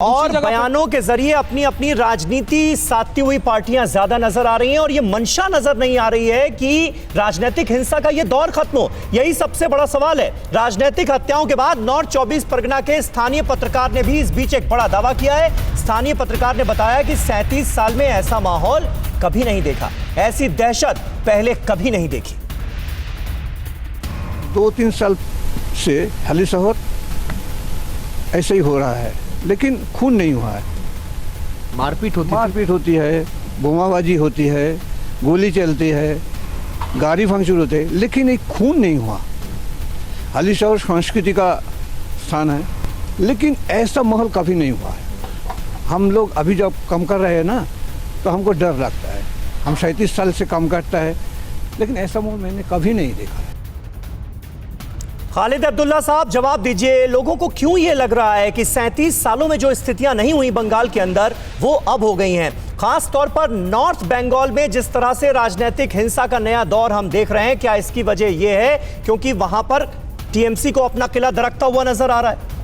और बयानों के जरिए अपनी अपनी राजनीति साधती हुई पार्टियां ज्यादा नजर आ रही हैं और ये मंशा नजर नहीं आ रही है कि राजनीतिक हिंसा का ये दौर खत्म हो। यही सबसे बड़ा सवाल है। राजनीतिक हत्याओं के बाद नॉर्थ 24 परगना के स्थानीय पत्रकार ने भी इस बीच एक बड़ा दावा किया है। स्थानीय पत्रकार ने बताया कि 37 साल में ऐसा माहौल कभी नहीं देखा, ऐसी दहशत पहले कभी नहीं देखी। 2-3 साल से हालिशहर ऐसे ही हो रहा है, लेकिन खून नहीं हुआ है। मारपीट होती है, बोमाबाजी होती है, गोली चलती है, गाड़ी भंगचूर होते हैं, लेकिन एक खून नहीं हुआ। हालिशहर संस्कृति का स्थान है, लेकिन ऐसा माहौल कभी नहीं हुआ है। हम लोग अभी जब काम कर रहे हैं ना, तो हमको डर लगता है। हम 37 साल से काम करता है, लेकिन ऐसा माहौल मैंने कभी नहीं देखा है। खालिद अब्दुल्ला साहब, जवाब दीजिए, लोगों को क्यों ये लग रहा है कि 37 सालों में जो स्थितियां नहीं हुई बंगाल के अंदर वो अब हो गई हैं? खास तौर पर नॉर्थ बंगाल में जिस तरह से राजनीतिक हिंसा का नया दौर हम देख रहे हैं, क्या इसकी वजह यह है क्योंकि वहां पर टीएमसी को अपना किला दरकता हुआ नजर आ रहा है?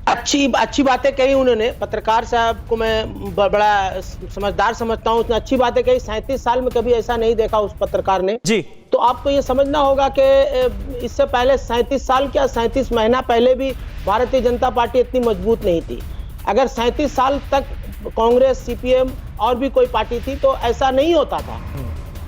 अच्छी बातें कही उन्होंने। पत्रकार साहब को मैं बड़ा समझदार समझता हूं, उसने अच्छी बातें कही। 37 साल में कभी ऐसा नहीं देखा उस पत्रकार ने जी। तो आपको ये समझना होगा कि इससे पहले 37 साल क्या 37 महीना पहले भी भारतीय जनता पार्टी इतनी मजबूत नहीं थी। अगर 37 साल तक कांग्रेस, सीपीएम और भी कोई पार्टी थी तो ऐसा नहीं होता था।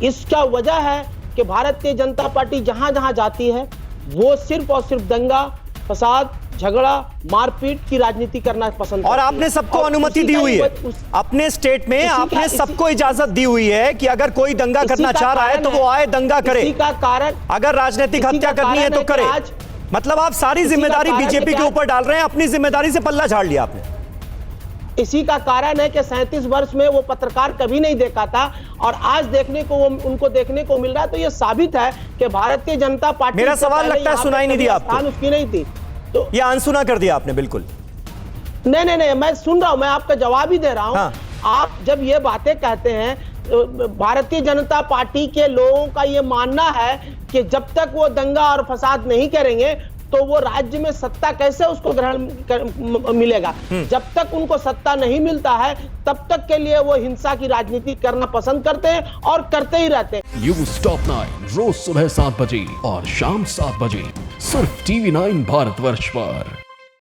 इसका वजह है कि भारतीय जनता पार्टी जहां जहां जाती है वो सिर्फ और सिर्फ दंगा, फसाद, झगड़ा, मारपीट की राजनीति करना पसंद और आपने सबको अनुमति दी हुई है अपने स्टेट में, आपने सबको इजाजत दी हुई है कि अगर कोई दंगा करना चाह रहा है तो वो आए, दंगा करे। इसी का कारण, अगर राजनीतिक हत्या करनी है तो करे। मतलब आप सारी जिम्मेदारी बीजेपी के ऊपर डाल रहे हैं, अपनी जिम्मेदारी से पल्ला झाड़ लिया आपने। इसी का कारण है कि 37 वर्ष में वो पत्रकार कभी नहीं देखा था और आज देखने को उनको देखने को मिल रहा है। तो ये साबित है कि भारतीय जनता पार्टी, मेरा सवाल लगता है सुनाई नहीं दिया आपको, उसकी नहीं थी तो ये अनसुना कर दिया आपने। बिल्कुल नहीं, मैं सुन रहा हूं, मैं आपका जवाब ही दे रहा हूं। हाँ। आप जब ये बातें कहते हैं, भारतीय जनता पार्टी के लोगों का ये मानना है कि जब तक वो दंगा और फसाद नहीं करेंगे तो वो राज्य में सत्ता कैसे उसको ग्रहण मिलेगा। जब तक उनको सत्ता नहीं मिलता है तब तक के लिए वो हिंसा की राजनीति करना पसंद करते हैं और करते ही रहते हैं। न्यूज़ टॉप 9 रोज सुबह 7 बजे और शाम 7 बजे सिर्फ TV9 भारतवर्ष पर।